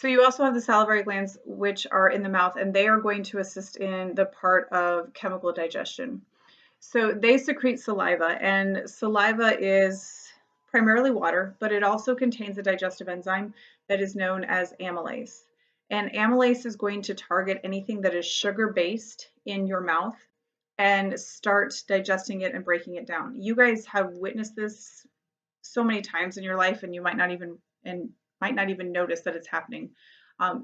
So you also have the salivary glands, which are in the mouth, and they are going to assist in the part of chemical digestion. So they secrete saliva, and saliva is primarily water, but it also contains a digestive enzyme that is known as amylase. And amylase is going to target anything that is sugar-based in your mouth and start digesting it and breaking it down. You guys have witnessed this so many times in your life, and you might not even notice that it's happening.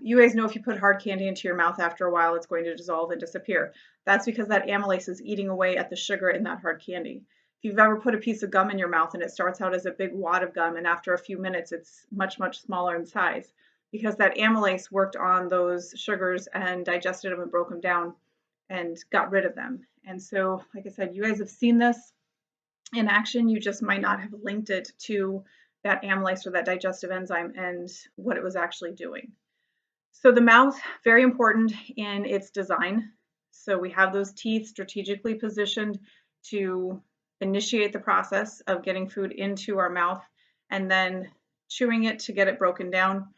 You guys know if you put hard candy into your mouth after a while, it's going to dissolve and disappear. That's because that amylase is eating away at the sugar in that hard candy. If you've ever put a piece of gum in your mouth and it starts out as a big wad of gum, and after a few minutes, it's much, much smaller in size because that amylase worked on those sugars and digested them and broke them down and got rid of them. And so, like I said, you guys have seen this in action. You just might not have linked it to that amylase or that digestive enzyme and what it was actually doing. So the mouth, very important in its design. So we have those teeth strategically positioned to initiate the process of getting food into our mouth and then chewing it to get it broken down.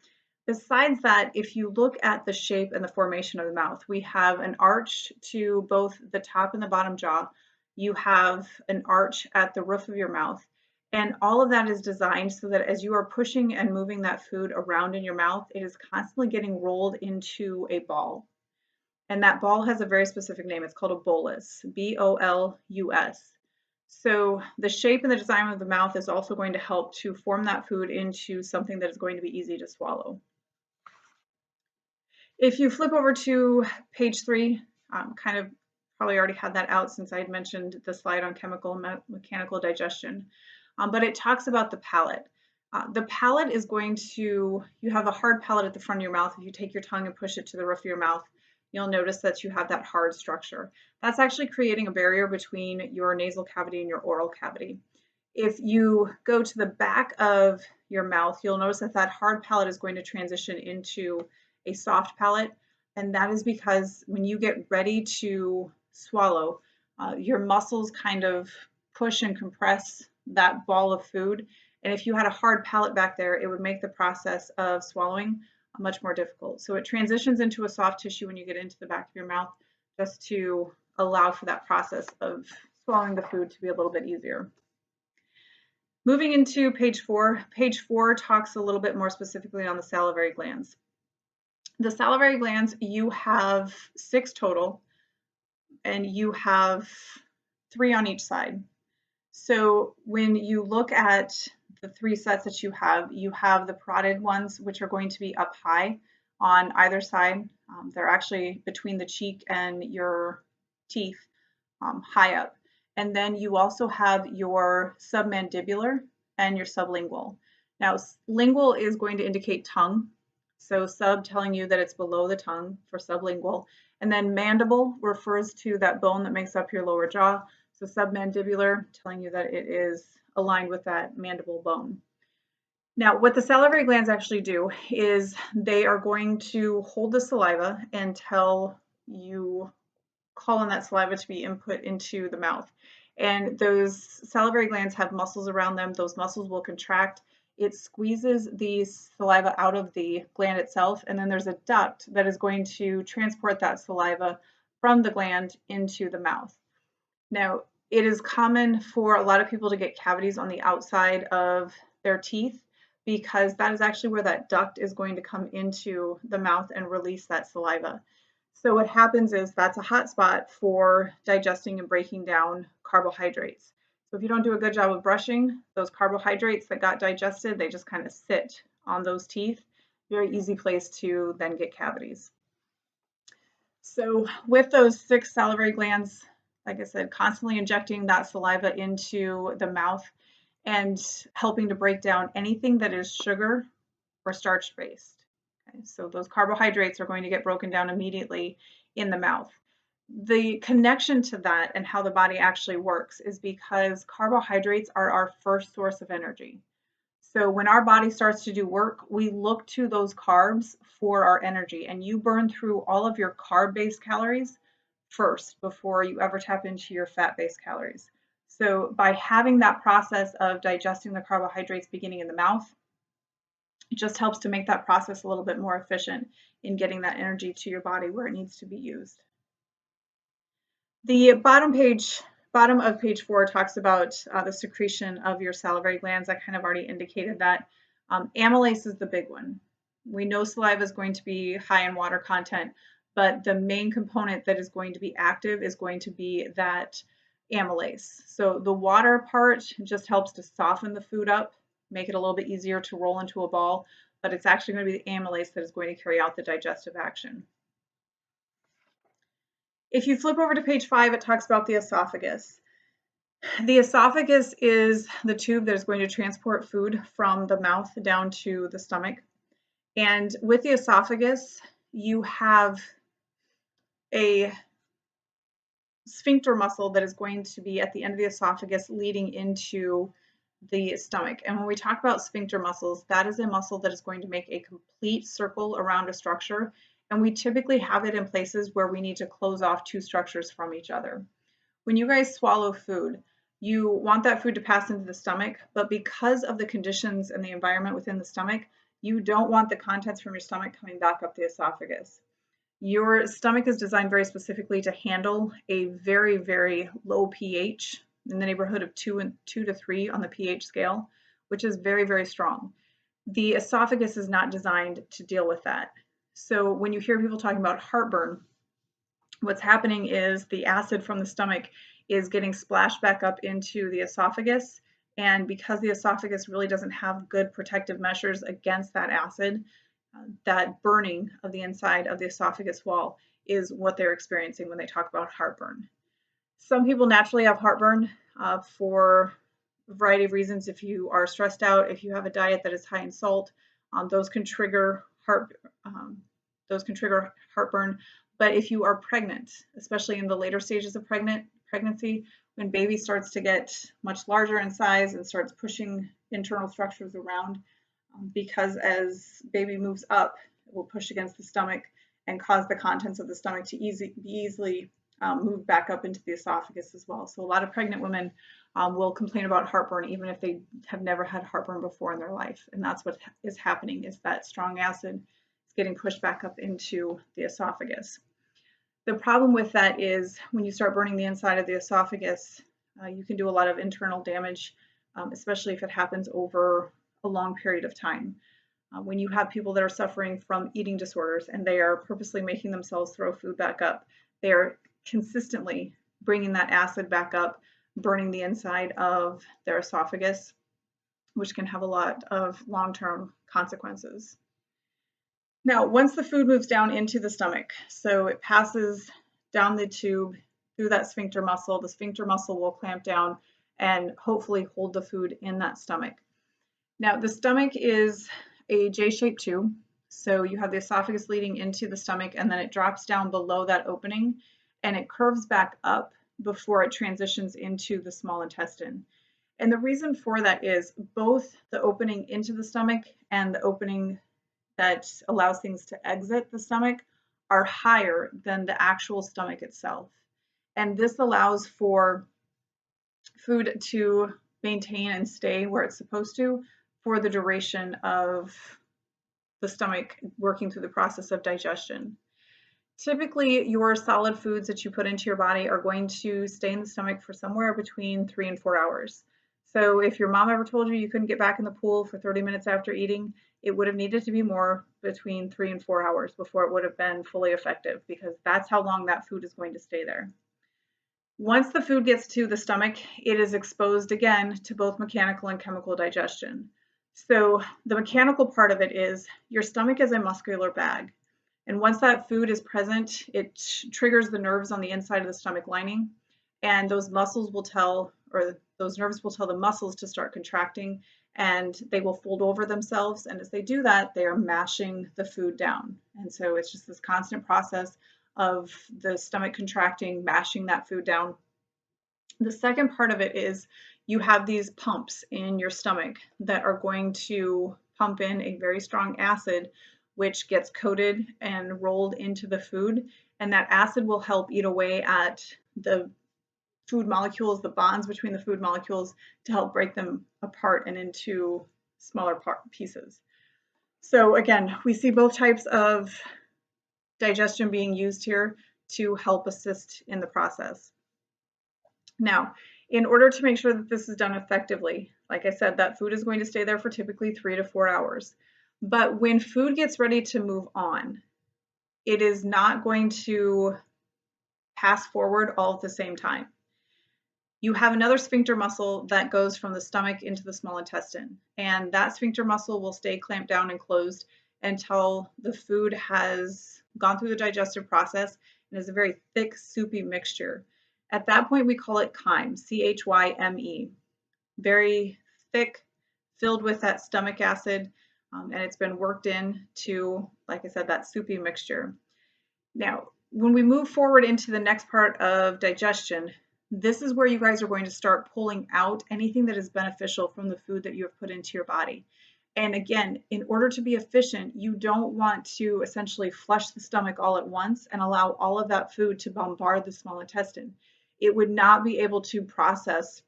Besides that, if you look at the shape and the formation of the mouth, we have an arch to both the top and the bottom jaw. You have an arch at the roof of your mouth. And all of that is designed so that as you are pushing and moving that food around in your mouth, it is constantly getting rolled into a ball. And that ball has a very specific name. It's called a bolus, B-O-L-U-S. So the shape and the design of the mouth is also going to help to form that food into something that is going to be easy to swallow. If you flip over to page 3, kind of probably already had that out since I had mentioned the slide on chemical and mechanical digestion, but it talks about the palate. The palate is going to, you have a hard palate at the front of your mouth. If you take your tongue and push it to the roof of your mouth, you'll notice that you have that hard structure. That's actually creating a barrier between your nasal cavity and your oral cavity. If you go to the back of your mouth, you'll notice that that hard palate is going to transition into a soft palate. And that is because when you get ready to swallow, your muscles kind of push and compress that ball of food. And if you had a hard palate back there, it would make the process of swallowing much more difficult. So it transitions into a soft tissue when you get into the back of your mouth, just to allow for that process of swallowing the food to be a little bit easier. Moving into page 4, page 4 talks a little bit more specifically on the salivary glands. The salivary glands, you have 6 total, and you have 3 on each side. So when you look at the 3 sets that you have the parotid ones, which are going to be up high on either side. They're actually between the cheek and your teeth, high up. And then you also have your submandibular and your sublingual. Now, lingual is going to indicate tongue. So sub telling you that it's below the tongue for sublingual. And then mandible refers to that bone that makes up your lower jaw. So submandibular telling you that it is aligned with that mandible bone. Now, what the salivary glands actually do is they are going to hold the saliva until you call on that saliva to be input into the mouth. And those salivary glands have muscles around them. Those muscles will contract. It squeezes the saliva out of the gland itself, and then there's a duct that is going to transport that saliva from the gland into the mouth. Now, it is common for a lot of people to get cavities on the outside of their teeth because that is actually where that duct is going to come into the mouth and release that saliva. So what happens is that's a hot spot for digesting and breaking down carbohydrates. So if you don't do a good job of brushing, those carbohydrates that got digested, they just kind of sit on those teeth. Very easy place to then get cavities. So with those 6 salivary glands, like I said, constantly injecting that saliva into the mouth and helping to break down anything that is sugar or starch based. Okay, so those carbohydrates are going to get broken down immediately in the mouth. The connection to that and how the body actually works is because carbohydrates are our first source of energy. So when our body starts to do work, we look to those carbs for our energy, and you burn through all of your carb-based calories first before you ever tap into your fat-based calories. So by having that process of digesting the carbohydrates beginning in the mouth, It just helps to make that process a little bit more efficient in getting that energy to your body where it needs to be used. The bottom of page 4 talks about the secretion of your salivary glands. I kind of already indicated that. Amylase is the big one. We know saliva is going to be high in water content, but the main component that is going to be active is going to be that amylase. So the water part just helps to soften the food up, make it a little bit easier to roll into a ball, but it's actually going to be the amylase that is going to carry out the digestive action. If you flip over to page 5, it talks about the esophagus. The esophagus is the tube that is going to transport food from the mouth down to the stomach. And with the esophagus, you have a sphincter muscle that is going to be at the end of the esophagus leading into the stomach. And when we talk about sphincter muscles, that is a muscle that is going to make a complete circle around a structure. And we typically have it in places where we need to close off two structures from each other. When you guys swallow food, you want that food to pass into the stomach, but because of the conditions and the environment within the stomach, you don't want the contents from your stomach coming back up the esophagus. Your stomach is designed very specifically to handle a very, very low pH in the neighborhood of 2 to 3 on the pH scale, which is very, very strong. The esophagus is not designed to deal with that. So when you hear people talking about heartburn, what's happening is the acid from the stomach is getting splashed back up into the esophagus. And because the esophagus really doesn't have good protective measures against that acid, that burning of the inside of the esophagus wall is what they're experiencing when they talk about heartburn. Some people naturally have heartburn for a variety of reasons. If you are stressed out, if you have a diet that is high in salt, those can trigger heartburn. But if you are pregnant, especially in the later stages of pregnancy, when baby starts to get much larger in size and starts pushing internal structures around, because as baby moves up, it will push against the stomach and cause the contents of the stomach to be easily move back up into the esophagus as well. So a lot of pregnant women will complain about heartburn even if they have never had heartburn before in their life. And that's what is happening, is that strong acid is getting pushed back up into the esophagus. The problem with that is when you start burning the inside of the esophagus, you can do a lot of internal damage, especially if it happens over a long period of time. When you have people that are suffering from eating disorders and they are purposely making themselves throw food back up, they are consistently bringing that acid back up, burning the inside of their esophagus, which can have a lot of long-term consequences. Now, once the food moves down into the stomach, so it passes down the tube through that sphincter muscle, the sphincter muscle will clamp down and hopefully hold the food in that stomach. Now, the stomach is a J-shaped tube. So you have the esophagus leading into the stomach, and then it drops down below that opening, and it curves back up before it transitions into the small intestine. And the reason for that is both the opening into the stomach and the opening that allows things to exit the stomach are higher than the actual stomach itself. And this allows for food to maintain and stay where it's supposed to for the duration of the stomach working through the process of digestion. Typically, your solid foods that you put into your body are going to stay in the stomach for somewhere between 3 and 4 hours. So if your mom ever told you you couldn't get back in the pool for 30 minutes after eating, it would have needed to be more between 3 and 4 hours before it would have been fully effective, because that's how long that food is going to stay there. Once the food gets to the stomach, it is exposed again to both mechanical and chemical digestion. So the mechanical part of it is your stomach is a muscular bag. And once that food is present, it triggers the nerves on the inside of the stomach lining. And those muscles will tell, or those nerves will tell the muscles to start contracting, and they will fold over themselves. And as they do that, they are mashing the food down. And so it's just this constant process of the stomach contracting, mashing that food down. The second part of it is you have these pumps in your stomach that are going to pump in a very strong acid, which gets coated and rolled into the food. And that acid will help eat away at the food molecules, the bonds between the food molecules, to help break them apart and into smaller pieces. So again, we see both types of digestion being used here to help assist in the process. Now, in order to make sure that this is done effectively, like I said, that food is going to stay there for typically 3 to 4 hours. But when food gets ready to move on, it is not going to pass forward all at the same time. You have another sphincter muscle that goes from the stomach into the small intestine, and that sphincter muscle will stay clamped down and closed until the food has gone through the digestive process and is a very thick, soupy mixture. At that point, we call it chyme, C-H-Y-M-E. Very thick, filled with that stomach acid, and it's been worked into, like I said, that soupy mixture. Now, when we move forward into the next part of digestion, this is where you guys are going to start pulling out anything that is beneficial from the food that you have put into your body. And again, in order to be efficient, you don't want to essentially flush the stomach all at once and allow all of that food to bombard the small intestine. It would not be able to process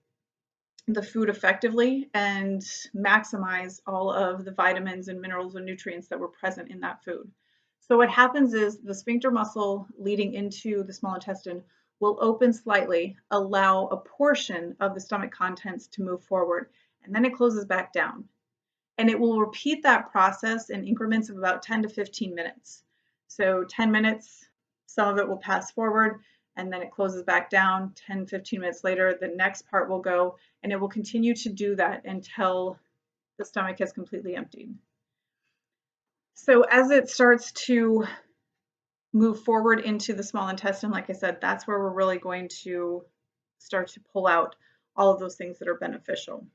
the food effectively and maximize all of the vitamins and minerals and nutrients that were present in that food. So what happens is the sphincter muscle leading into the small intestine will open slightly, allow a portion of the stomach contents to move forward, and then it closes back down. And it will repeat that process in increments of about 10 to 15 minutes. So 10 minutes, some of it will pass forward, and then it closes back down. 10, 15 minutes later, the next part will go, and it will continue to do that until the stomach has completely emptied. So as it starts to move forward into the small intestine, like I said, that's where we're really going to start to pull out all of those things that are beneficial.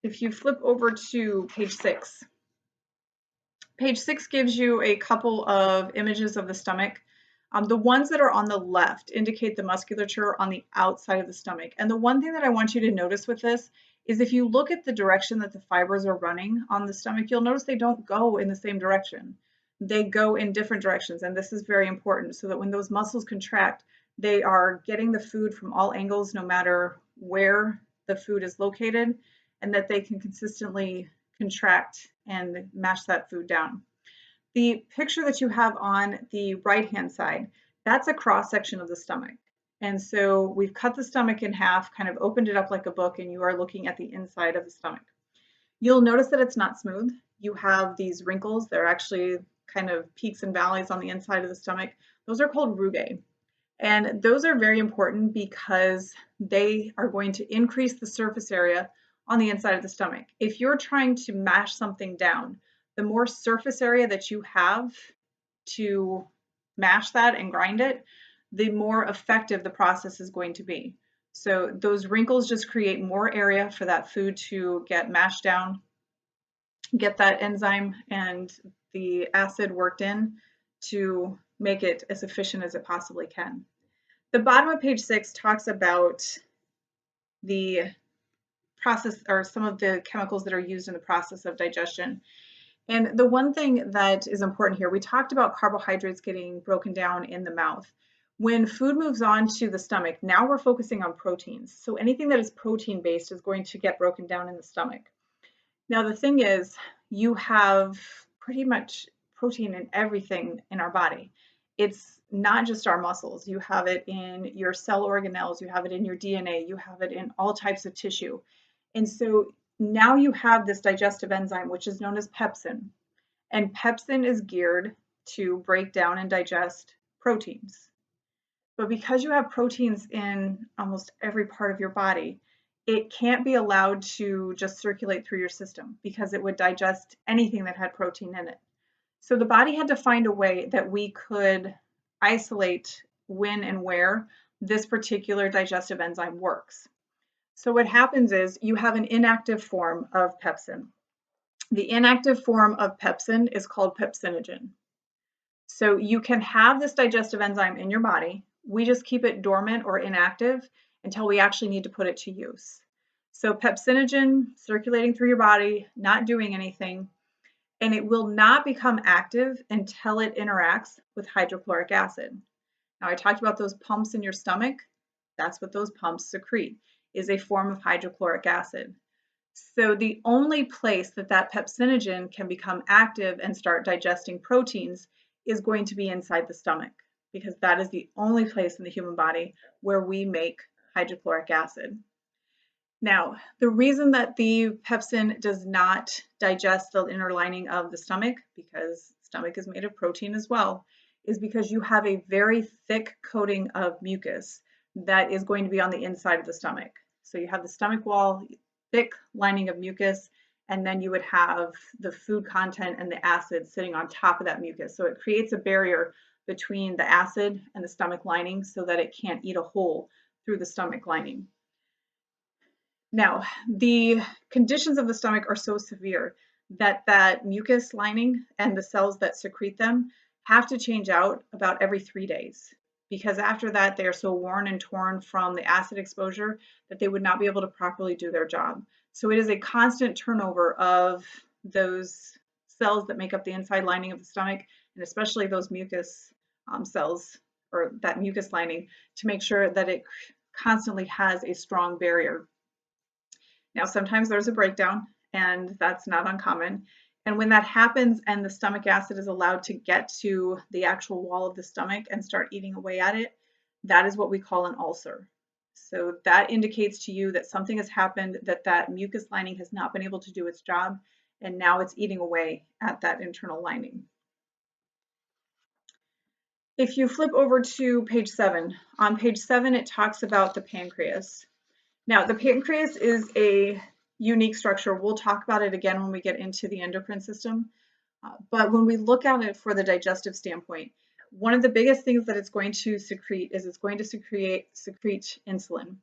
If you flip over to page 6, page 6 gives you a couple of images of the stomach. The ones that are on the left indicate the musculature on the outside of the stomach. And the one thing that I want you to notice with this is if you look at the direction that the fibers are running on the stomach, you'll notice they don't go in the same direction. They go in different directions, and this is very important so that when those muscles contract, they are getting the food from all angles, no matter where the food is located, and that they can consistently contract and mash that food down. The picture that you have on the right-hand side, that's a cross-section of the stomach. And so we've cut the stomach in half, kind of opened it up like a book, and you are looking at the inside of the stomach. You'll notice that it's not smooth. You have these wrinkles. They're actually kind of peaks and valleys on the inside of the stomach. Those are called rugae. And those are very important because they are going to increase the surface area on the inside of the stomach. If you're trying to mash something down, the more surface area that you have to mash that and grind it, the more effective the process is going to be. So those wrinkles just create more area for that food to get mashed down, get that enzyme and the acid worked in to make it as efficient as it possibly can. The bottom of page 6 talks about the process or some of the chemicals that are used in the process of digestion. And the one thing that is important here, we talked about carbohydrates getting broken down in the mouth. When food moves on to the stomach, now we're focusing on proteins. So anything that is protein based is going to get broken down in the stomach. Now the thing is, you have pretty much protein in everything in our body. It's not just our muscles. You have it in your cell organelles, you have it in your DNA, you have it in all types of tissue. And so now you have this digestive enzyme, which is known as pepsin. And pepsin is geared to break down and digest proteins. But because you have proteins in almost every part of your body, it can't be allowed to just circulate through your system because it would digest anything that had protein in it. So the body had to find a way that we could isolate when and where this particular digestive enzyme works. So what happens is you have an inactive form of pepsin. The inactive form of pepsin is called pepsinogen. So you can have this digestive enzyme in your body. We just keep it dormant or inactive until we actually need to put it to use. So pepsinogen circulating through your body, not doing anything, and it will not become active until it interacts with hydrochloric acid. Now I talked about those pumps in your stomach. That's what those pumps secrete, is a form of hydrochloric acid. So the only place that that pepsinogen can become active and start digesting proteins is going to be inside the stomach, because that is the only place in the human body where we make hydrochloric acid. Now, the reason that the pepsin does not digest the inner lining of the stomach, because stomach is made of protein as well, is because you have a very thick coating of mucus that is going to be on the inside of the stomach. So you have the stomach wall, thick lining of mucus, and then you would have the food content and the acid sitting on top of that mucus. So it creates a barrier between the acid and the stomach lining so that it can't eat a hole through the stomach lining. Now, the conditions of the stomach are so severe that that mucus lining and the cells that secrete them have to change out about every 3 days, because after that they are so worn and torn from the acid exposure that they would not be able to properly do their job. So it is a constant turnover of those cells that make up the inside lining of the stomach, and especially those mucus cells, or that mucus lining, to make sure that it constantly has a strong barrier. Now, sometimes there's a breakdown, and that's not uncommon. And when that happens and the stomach acid is allowed to get to the actual wall of the stomach and start eating away at it, that is what we call an ulcer. So that indicates to you that something has happened, that that mucus lining has not been able to do its job, and now it's eating away at that internal lining. If you flip over to page 7, on page 7 it talks about the pancreas. Now, the pancreas is a unique structure. We'll talk about it again when we get into the endocrine system. But when we look at it for the digestive standpoint, one of the biggest things that it's going to secrete is it's going to secrete insulin.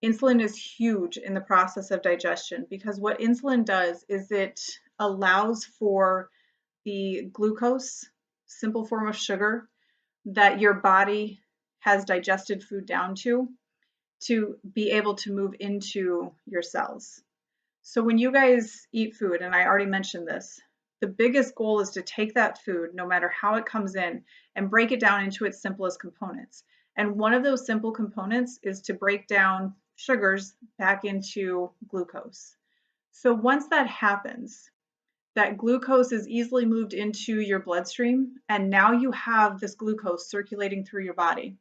Insulin is huge in the process of digestion, because what insulin does is it allows for the glucose, simple form of sugar, that your body has digested food down to be able to move into your cells. So when you guys eat food, and I already mentioned this, the biggest goal is to take that food, no matter how it comes in, and break it down into its simplest components. And one of those simple components is to break down sugars back into glucose. So once that happens, that glucose is easily moved into your bloodstream, and now you have this glucose circulating through your body.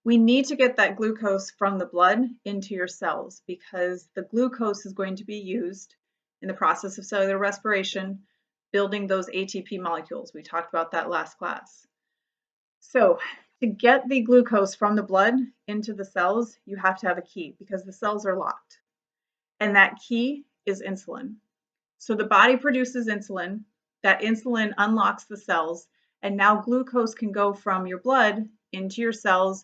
We need to get that glucose from the blood into your cells, because the glucose is going to be used in the process of cellular respiration, building those ATP molecules. We talked about that last class. So to get the glucose from the blood into the cells, you have to have a key, because the cells are locked. And that key is insulin. So the body produces insulin, that insulin unlocks the cells, and now glucose can go from your blood into your cells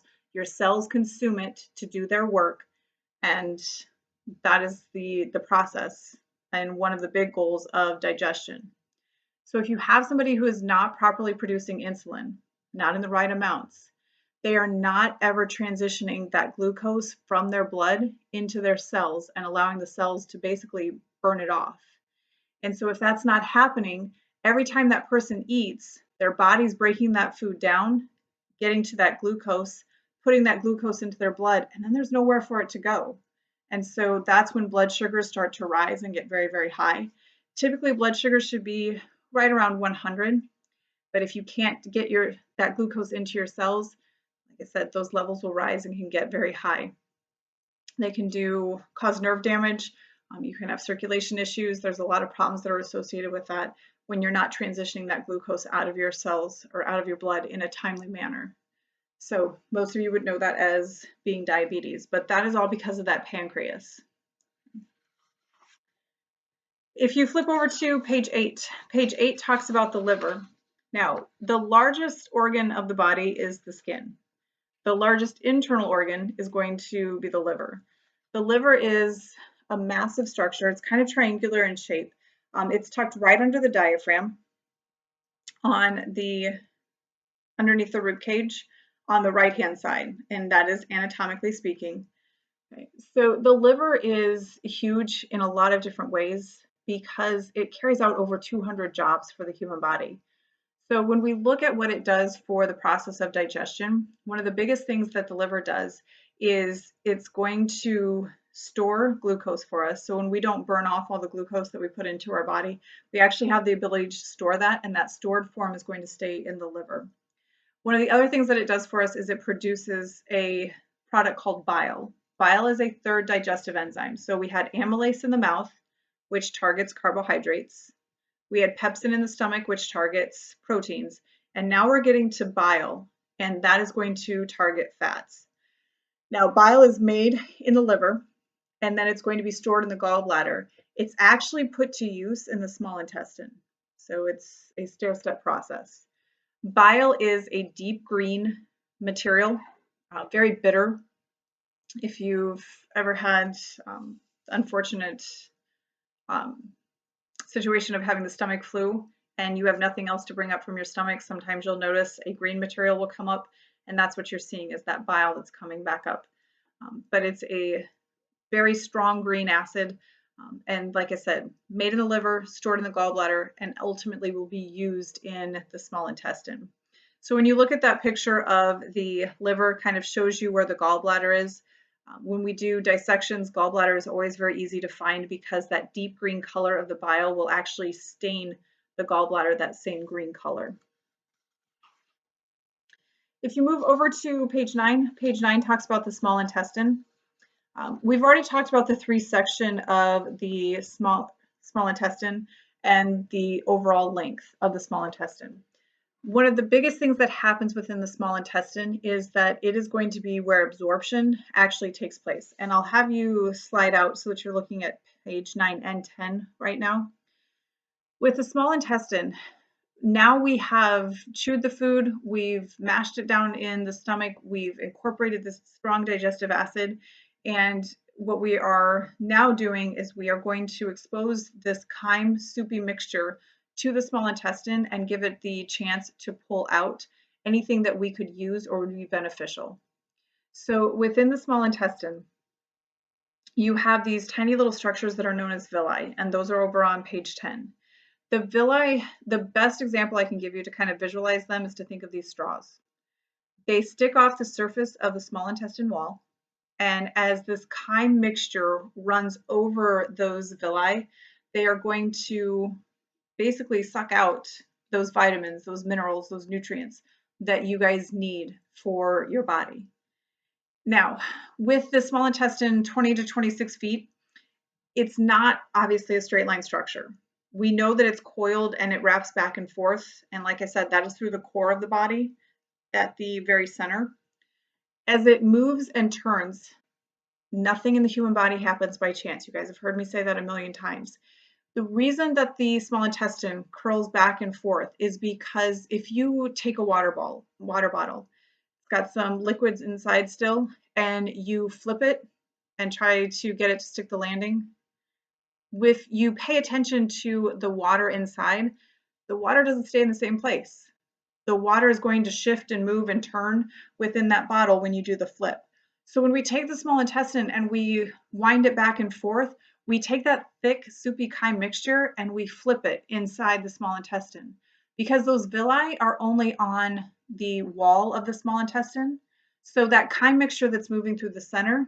consume it to do their work, and that is the process and one of the big goals of digestion. So if you have somebody who is not properly producing insulin, not in the right amounts, they are not ever transitioning that glucose from their blood into their cells and allowing the cells to basically burn it off. And so if that's not happening, every time that person eats, their body's breaking that food down, getting to that glucose, putting that glucose into their blood, and then there's nowhere for it to go. And so that's when blood sugars start to rise and get very, very high. Typically, blood sugar should be right around 100, but if you can't get that glucose into your cells, like I said, those levels will rise and can get very high. They can cause nerve damage. You can have circulation issues. There's a lot of problems that are associated with that when you're not transitioning that glucose out of your cells or out of your blood in a timely manner. So most of you would know that as being diabetes, but that is all because of that pancreas. If you flip over to page 8, page 8 talks about the liver. Now, the largest organ of the body is the skin. The largest internal organ is going to be the liver. The liver is a massive structure. It's kind of triangular in shape. It's tucked right under the diaphragm underneath the rib cage on the right-hand side, and that is anatomically speaking. Okay. So the liver is huge in a lot of different ways because it carries out over 200 jobs for the human body. So when we look at what it does for the process of digestion, one of the biggest things that the liver does is it's going to store glucose for us. So when we don't burn off all the glucose that we put into our body, we actually have the ability to store that, and that stored form is going to stay in the liver. One of the other things that it does for us is it produces a product called bile. Bile is a third digestive enzyme. So we had amylase in the mouth, which targets carbohydrates. We had pepsin in the stomach, which targets proteins. And now we're getting to bile, and that is going to target fats. Now, bile is made in the liver, and then it's going to be stored in the gallbladder. It's actually put to use in the small intestine. So it's a stair-step process. Bile is a deep green material, very bitter. If you've ever had unfortunate situation of having the stomach flu and you have nothing else to bring up from your stomach, sometimes you'll notice a green material will come up, and that's what you're seeing is that bile that's coming back up. But it's a very strong green acid, and like I said, made in the liver, stored in the gallbladder, and ultimately will be used in the small intestine. So when you look at that picture of the liver, kind of shows you where the gallbladder is. When we do dissections, gallbladder is always very easy to find because that deep green color of the bile will actually stain the gallbladder that same green color. If you move over to page 9 talks about the small intestine. We've already talked about the 3 section of the small intestine and the overall length of the small intestine. One of the biggest things that happens within the small intestine is that it is going to be where absorption actually takes place. And I'll have you slide out so that you're looking at page 9 and 10 right now. With the small intestine, now we have chewed the food, we've mashed it down in the stomach, we've incorporated this strong digestive acid, and what we are now doing is we are going to expose this chyme soupy mixture to the small intestine and give it the chance to pull out anything that we could use or would be beneficial. So within the small intestine, you have these tiny little structures that are known as villi, and those are over on page 10. The villi, the best example I can give you to kind of visualize them is to think of these straws. They stick off the surface of the small intestine wall, and as this chyme mixture runs over those villi, they are going to basically suck out those vitamins, those minerals, those nutrients that you guys need for your body. Now, with the small intestine 20 to 26 feet, it's not obviously a straight line structure. We know that it's coiled and it wraps back and forth. And like I said, that is through the core of the body at the very center. As it moves and turns, nothing in the human body happens by chance. You guys have heard me say that a million times. The reason that the small intestine curls back and forth is because if you take a water bottle, it's got some liquids inside still, and you flip it and try to get it to stick the landing, if you pay attention to the water inside, the water doesn't stay in the same place. The water is going to shift and move and turn within that bottle when you do the flip. So when we take the small intestine and we wind it back and forth, we take that thick soupy chyme mixture and we flip it inside the small intestine. Because those villi are only on the wall of the small intestine, so that chyme mixture that's moving through the center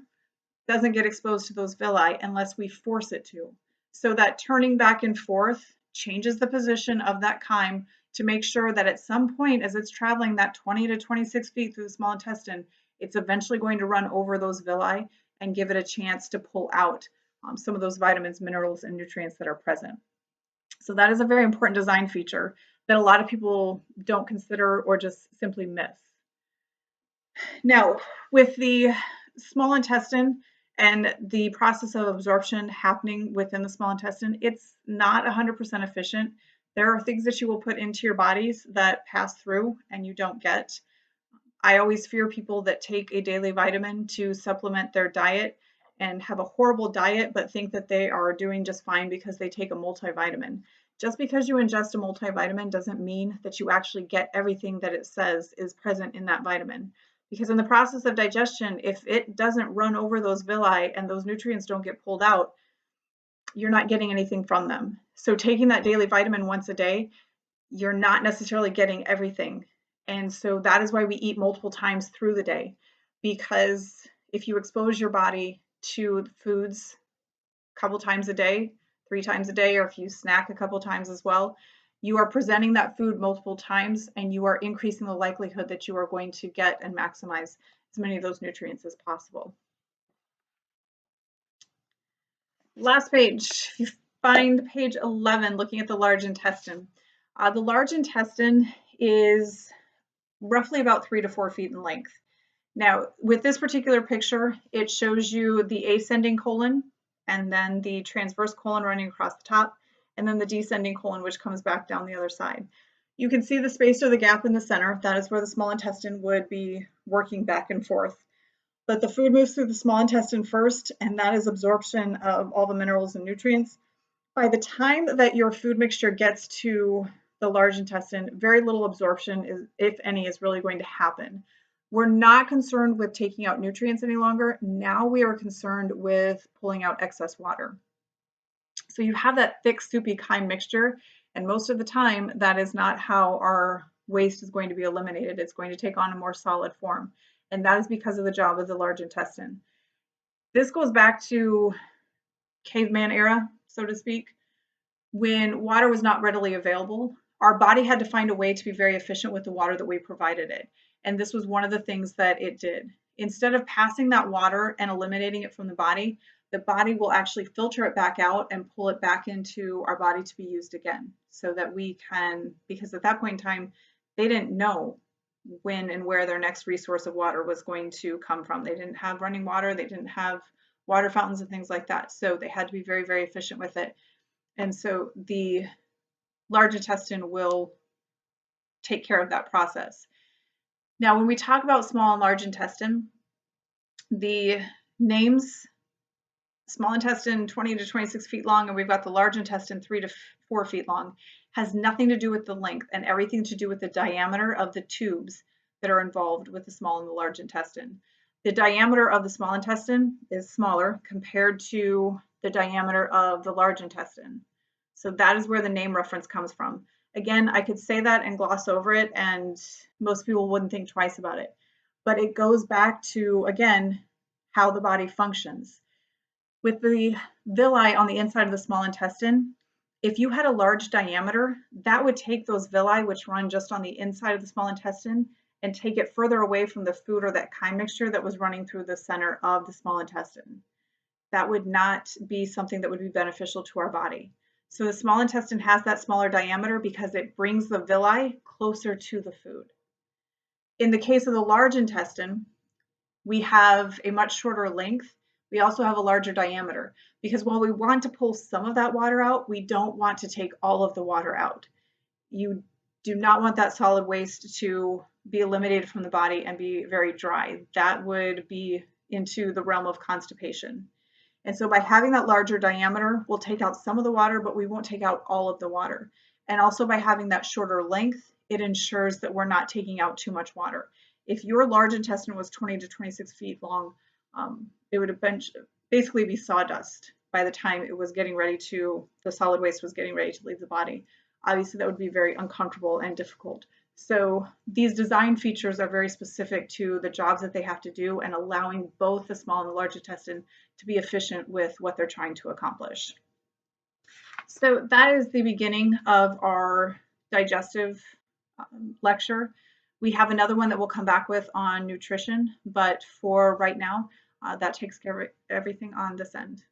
doesn't get exposed to those villi unless we force it to. So that turning back and forth changes the position of that chyme to make sure that at some point as it's traveling that 20 to 26 feet through the small intestine, it's eventually going to run over those villi and give it a chance to pull out some of those vitamins, minerals, and nutrients that are present. So that is a very important design feature that a lot of people don't consider or just simply miss. Now, with the small intestine and the process of absorption happening within the small intestine, it's not 100% efficient. There are things that you will put into your bodies that pass through and you don't get. I always fear people that take a daily vitamin to supplement their diet and have a horrible diet, but think that they are doing just fine because they take a multivitamin. Just because you ingest a multivitamin doesn't mean that you actually get everything that it says is present in that vitamin. Because in the process of digestion, if it doesn't run over those villi and those nutrients don't get pulled out, you're not getting anything from them. So taking that daily vitamin once a day, you're not necessarily getting everything. And so that is why we eat multiple times through the day, because if you expose your body to foods a couple times a day, 3 times a day, or if you snack a couple times as well, you are presenting that food multiple times and you are increasing the likelihood that you are going to get and maximize as many of those nutrients as possible. Last page, you find page 11, looking at the large intestine. The large intestine is roughly about 3 to 4 feet in length. Now, with this particular picture, it shows you the ascending colon and then the transverse colon running across the top, and then the descending colon, which comes back down the other side. You can see the space or the gap in the center. That is where the small intestine would be working back and forth. But the food moves through the small intestine first, and that is absorption of all the minerals and nutrients. By the time that your food mixture gets to the large intestine, very little absorption, if any, is really going to happen. We're not concerned with taking out nutrients any longer. Now we are concerned with pulling out excess water. So you have that thick, soupy chyme mixture, and most of the time that is not how our waste is going to be eliminated. It's going to take on a more solid form, and that is because of the job of the large intestine. This goes back to caveman era, so to speak. When water was not readily available, our body had to find a way to be very efficient with the water that we provided it. And this was one of the things that it did. Instead of passing that water and eliminating it from the body will actually filter it back out and pull it back into our body to be used again, so that we can, because at that point in time, they didn't know when and where their next resource of water was going to come from. They didn't have running water, they didn't have water fountains and things like that. So they had to be very, very efficient with it. And so the large intestine will take care of that process. Now, when we talk about small and large intestine, the names, small intestine 20 to 26 feet long, and we've got the large intestine 3 to 4 feet long, has nothing to do with the length and everything to do with the diameter of the tubes that are involved with the small and the large intestine. The diameter of the small intestine is smaller compared to the diameter of the large intestine. So that is where the name reference comes from. Again, I could say that and gloss over it, and most people wouldn't think twice about it. But it goes back to, again, how the body functions. With the villi on the inside of the small intestine, if you had a large diameter, that would take those villi, which run just on the inside of the small intestine, and take it further away from the food or that chyme mixture that was running through the center of the small intestine. That would not be something that would be beneficial to our body. So the small intestine has that smaller diameter because it brings the villi closer to the food. In the case of the large intestine, we have a much shorter length. We also have a larger diameter because while we want to pull some of that water out, we don't want to take all of the water out. You do not want that solid waste to be eliminated from the body and be very dry. That would be into the realm of constipation. And so by having that larger diameter, we'll take out some of the water, but we won't take out all of the water. And also by having that shorter length, it ensures that we're not taking out too much water. If your large intestine was 20 to 26 feet long, it would basically be sawdust by the time it was getting ready to, the solid waste was getting ready to leave the body. Obviously, that would be very uncomfortable and difficult. So these design features are very specific to the jobs that they have to do and allowing both the small and the large intestine to be efficient with what they're trying to accomplish. So that is the beginning of our digestive lecture. We have another one that we'll come back with on nutrition, but for right now, that takes care of everything on this end.